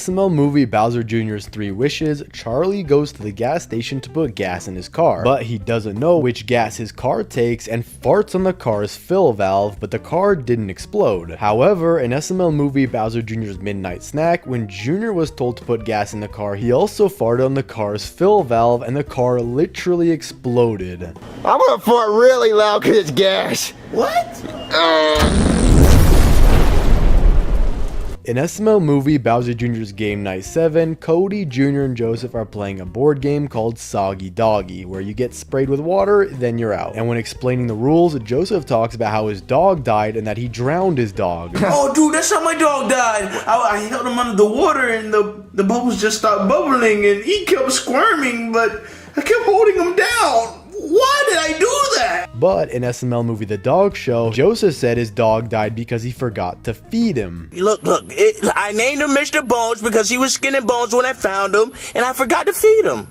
SML movie Bowser Jr.'s 3 Wishes, Charlie goes to the gas station to put gas in his car, but he doesn't know which gas his car takes and farts on the car's fill valve, but the car didn't explode. However, in SML movie Bowser Jr.'s Midnight Snack, when Jr. was told to put gas in the car, he also farted on the car's fill valve and the car literally exploded. I'm gonna fart really loud because it's gas. What? In SML movie Bowser Jr.'s Game Night 7, Cody, Jr. and Joseph are playing a board game called Soggy Doggy, where you get sprayed with water, then you're out. And when explaining the rules, Joseph talks about how his dog died and that he drowned his dog. Oh, dude, that's how my dog died. I held him under the water and the bubbles just stopped bubbling and he kept squirming, but I kept holding him down. Why did I do that? But in SML movie The Dog Show, Joseph said his dog died because he forgot to feed him. Look, I named him Mr. Bones because he was skin and bones when I found him, and I forgot to feed him.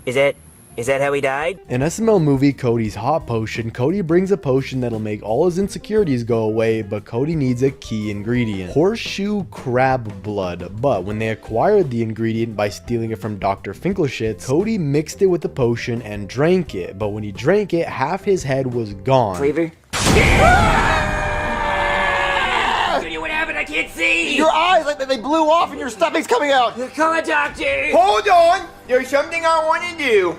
Is that how he died? In SML movie Cody's Hot Potion, Cody brings a potion that'll make all his insecurities go away, but Cody needs a key ingredient: horseshoe crab blood. But when they acquired the ingredient by stealing it from Dr. Finkelshitz, Cody mixed it with the potion and drank it, but when he drank it, half his head was gone. Flavor? What happened? I can't see! Your eyes, like they blew off and your stomach's coming out. Call a doctor! Hold on, there's something I want to do.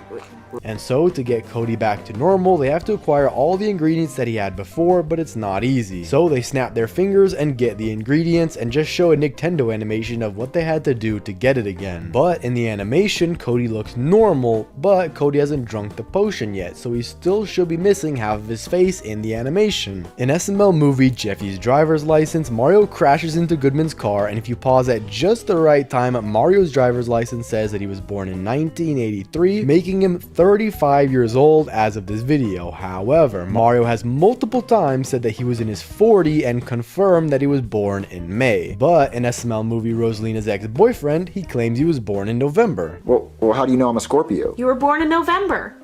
And so, to get Cody back to normal, they have to acquire all the ingredients that he had before, but it's not easy. So they snap their fingers and get the ingredients and just show a Nintendo animation of what they had to do to get it again. But in the animation, Cody looks normal, but Cody hasn't drunk the potion yet, so he still should be missing half of his face in the animation. In SML movie Jeffy's Driver's License, Mario crashes into Goodman's car, and if you pause at just the right time, Mario's driver's license says that he was born in 1983, making him 35 years old as of this video. However, Mario has multiple times said that he was in his 40s and confirmed that he was born in May. But in SML movie Rosalina's ex-boyfriend, he claims he was born in November. Well, how do you know I'm a Scorpio? You were born in November.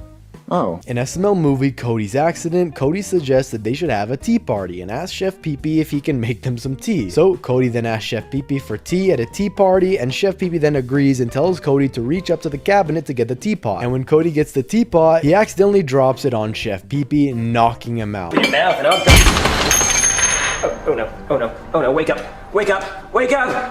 Oh. In SML movie Cody's Accident, Cody suggests that they should have a tea party and asks Chef Pee-Pee if he can make them some tea. So Cody then asks Chef Pee-Pee for tea at a tea party, and Chef Pee-Pee then agrees and tells Cody to reach up to the cabinet to get the teapot. And when Cody gets the teapot, he accidentally drops it on Chef Pee-Pee, knocking him out. Your mouth and oh no, wake up,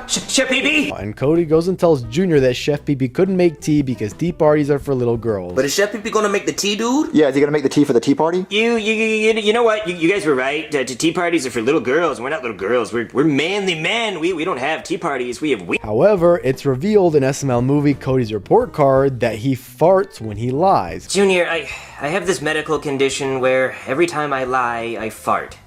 Chef Pee-Pee! And Cody goes and tells Junior that Chef Pee-Pee couldn't make tea because tea parties are for little girls. But is Chef Pee-Pee gonna make the tea, dude? Yeah, is he gonna make the tea for the tea party? You know what? You guys were right. Tea parties are for little girls. We're not little girls. We're manly men. We don't have tea parties. We have However, it's revealed in SML movie Cody's report card that he farts when he lies. Junior, I have this medical condition where every time I lie, I fart.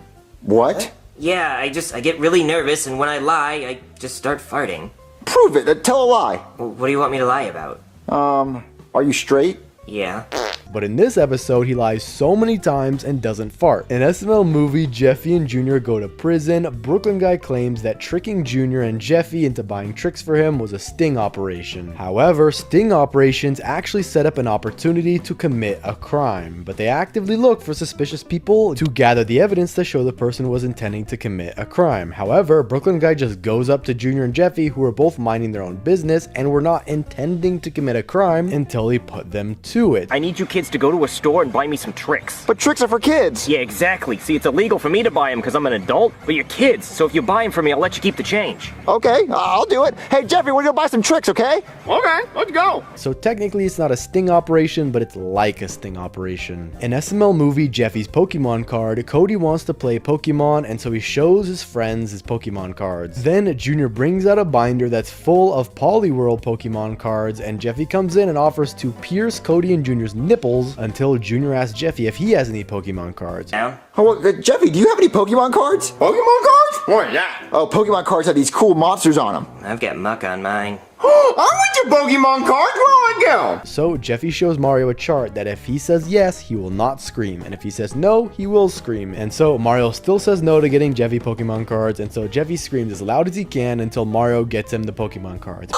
What? Yeah, I get really nervous, and when I lie, I just start farting. Prove it. Tell a lie. Well, what do you want me to lie about? Are you straight? Yeah. But in this episode, he lies so many times and doesn't fart. In SML movie Jeffy and Junior go to prison, Brooklyn Guy claims that tricking Junior and Jeffy into buying tricks for him was a sting operation. However, sting operations actually set up an opportunity to commit a crime, but they actively look for suspicious people to gather the evidence to show the person was intending to commit a crime. However, Brooklyn Guy just goes up to Junior and Jeffy, who were both minding their own business and were not intending to commit a crime, until he put them to it. I need you kids to go to a store and buy me some tricks. But tricks are for kids. Yeah, exactly. See, it's illegal for me to buy them because I'm an adult, but you're kids, so if you buy them for me, I'll let you keep the change. Okay, I'll do it. Hey, Jeffrey, we're gonna buy some tricks, okay? Okay, let's go. So technically it's not a sting operation, but it's like a sting operation. In SML movie Jeffy's Pokemon card, Cody wants to play Pokemon, and so he shows his friends his Pokemon cards. Then Junior brings out a binder that's full of Poliwhirl Pokemon cards, and Jeffy comes in and offers to pierce Cody and Junior's nipples until Junior asks Jeffy if he has any Pokemon cards. Now? Oh, Jeffy, do you have any Pokemon cards? Pokemon cards? What is that? Oh, Pokemon cards have these cool monsters on them. I've got muck on mine. I want your Pokemon cards. Where do I go? So Jeffy shows Mario a chart that if he says yes, he will not scream, and if he says no, he will scream. And so Mario still says no to getting Jeffy Pokemon cards, and so Jeffy screams as loud as he can until Mario gets him the Pokemon cards.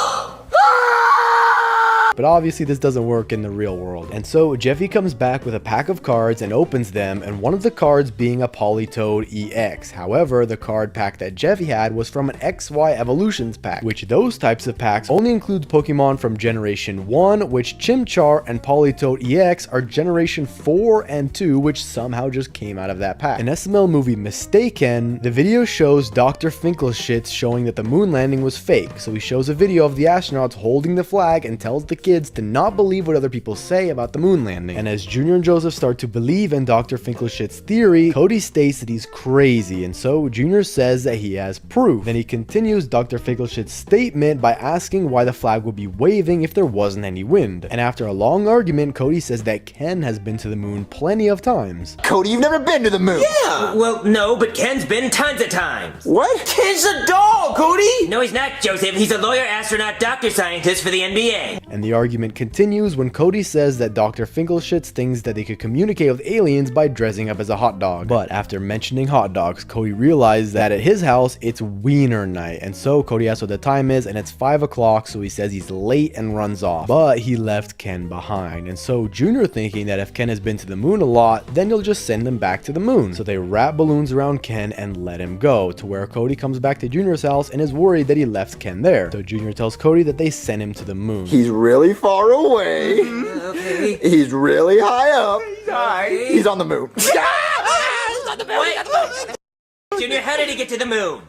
but obviously this doesn't work in the real world. And so Jeffy comes back with a pack of cards and opens them, and one of the cards being a Politoed EX. However, the card pack that Jeffy had was from an XY Evolutions pack, which those types of packs only includes Pokemon from Generation 1, which Chimchar and Politoed EX are Generation 4 and 2, which somehow just came out of that pack. In SML movie Mistaken, the video shows Dr. Finkelshitz showing that the moon landing was fake, so he shows a video of the astronauts holding the flag and tells the kids to not believe what other people say about the moon landing. And as Junior and Joseph start to believe in Dr. Finkelshit's theory, Cody states that he's crazy, and so Junior says that he has proof. Then he continues Dr. Finkelshit's statement by asking why the flag would be waving if there wasn't any wind. And after a long argument, Cody says that Ken has been to the moon plenty of times. Cody, you've never been to the moon. Yeah. Well, no, but Ken's been tons of times. What? Ken's a dog, Cody. No, he's not, Joseph. He's a lawyer, astronaut, doctor, scientist for the NBA. And the argument continues when Cody says that Dr. Finkelshitz thinks that they could communicate with aliens by dressing up as a hot dog. But after mentioning hot dogs, Cody realized that at his house, it's wiener night. And so Cody asks what the time is, and it's 5 o'clock, so he says he's late and runs off. But he left Ken behind. And so Junior, thinking that if Ken has been to the moon a lot, then you'll just send him back to the moon. So they wrap balloons around Ken and let him go, to where Cody comes back to Junior's house and is worried that he left Ken there. So Junior tells Cody that they sent him to the moon. He's really far away. Okay. He's really high up. Sorry. He's on the moon. Junior, how did he get to the moon?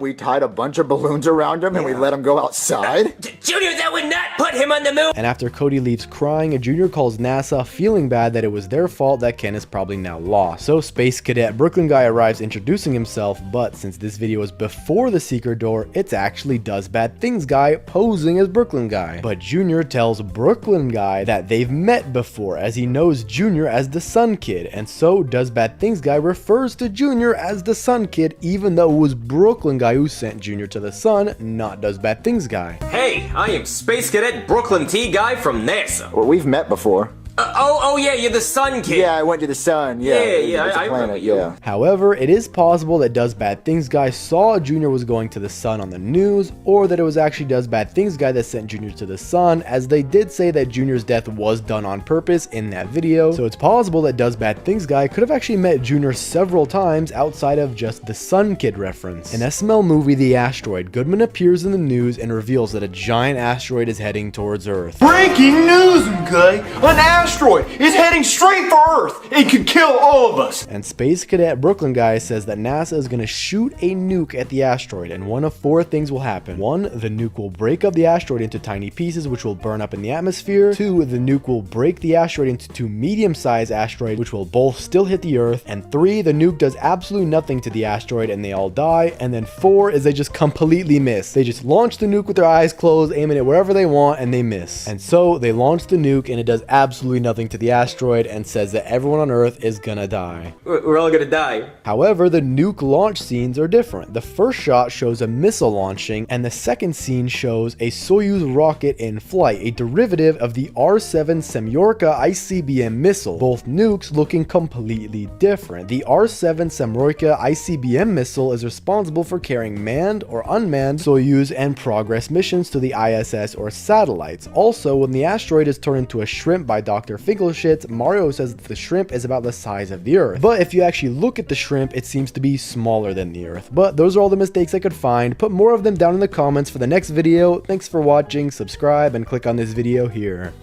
We tied a bunch of balloons around him and we let him go outside. Junior, that would not put him on the moon! And after Cody leaves crying, Junior calls NASA, feeling bad that it was their fault that Ken is probably now lost. So Space Cadet Brooklyn Guy arrives introducing himself, but since this video is before the secret door, it's actually Does Bad Things Guy posing as Brooklyn Guy. But Junior tells Brooklyn Guy that they've met before, as he knows Junior as the Sun Kid, and so Does Bad Things Guy refers to Junior as the Sun Kid, even though it was Brooklyn Guy who sent Junior to the sun, not Does Bad Things Guy. Hey, I am Space Cadet Brooklyn T Guy from NASA. Well, we've met before. Oh yeah, you're the Sun Kid. Yeah, I went to the sun. Yeah, it's a I remember planet. you. Yeah. However, it is possible that Does Bad Things Guy saw Junior was going to the sun on the news, or that it was actually Does Bad Things Guy that sent Junior to the sun, as they did say that Junior's death was done on purpose in that video. So it's possible that Does Bad Things Guy could have actually met Junior several times outside of just the Sun Kid reference. In SML movie The Asteroid, Goodman appears in the news and reveals that a giant asteroid is heading towards Earth. Breaking news, okay? An asteroid is heading straight for Earth. It could kill all of us. And Space Cadet Brooklyn Guy says that NASA is going to shoot a nuke at the asteroid, and one of 4 things will happen. 1, the nuke will break up the asteroid into tiny pieces, which will burn up in the atmosphere. 2, the nuke will break the asteroid into 2 medium-sized asteroids, which will both still hit the Earth. And 3, the nuke does absolutely nothing to the asteroid and they all die. And then 4 is they just completely miss. They just launch the nuke with their eyes closed, aiming it wherever they want, and they miss. And so they launch the nuke and it does absolutely nothing to the asteroid and says that everyone on Earth is gonna die. We're all gonna die. However, the nuke launch scenes are different. The first shot shows a missile launching, and the second scene shows a Soyuz rocket in flight, a derivative of the R-7 Semyorka ICBM missile. Both nukes looking completely different. The R-7 Semyorka ICBM missile is responsible for carrying manned or unmanned Soyuz and Progress missions to the ISS or satellites. Also, when the asteroid is turned into a shrimp by Dr. Finkelshitz, Mario says that the shrimp is about the size of the Earth. But if you actually look at the shrimp, it seems to be smaller than the Earth. But those are all the mistakes I could find. Put more of them down in the comments for the next video. Thanks for watching, subscribe, and click on this video here.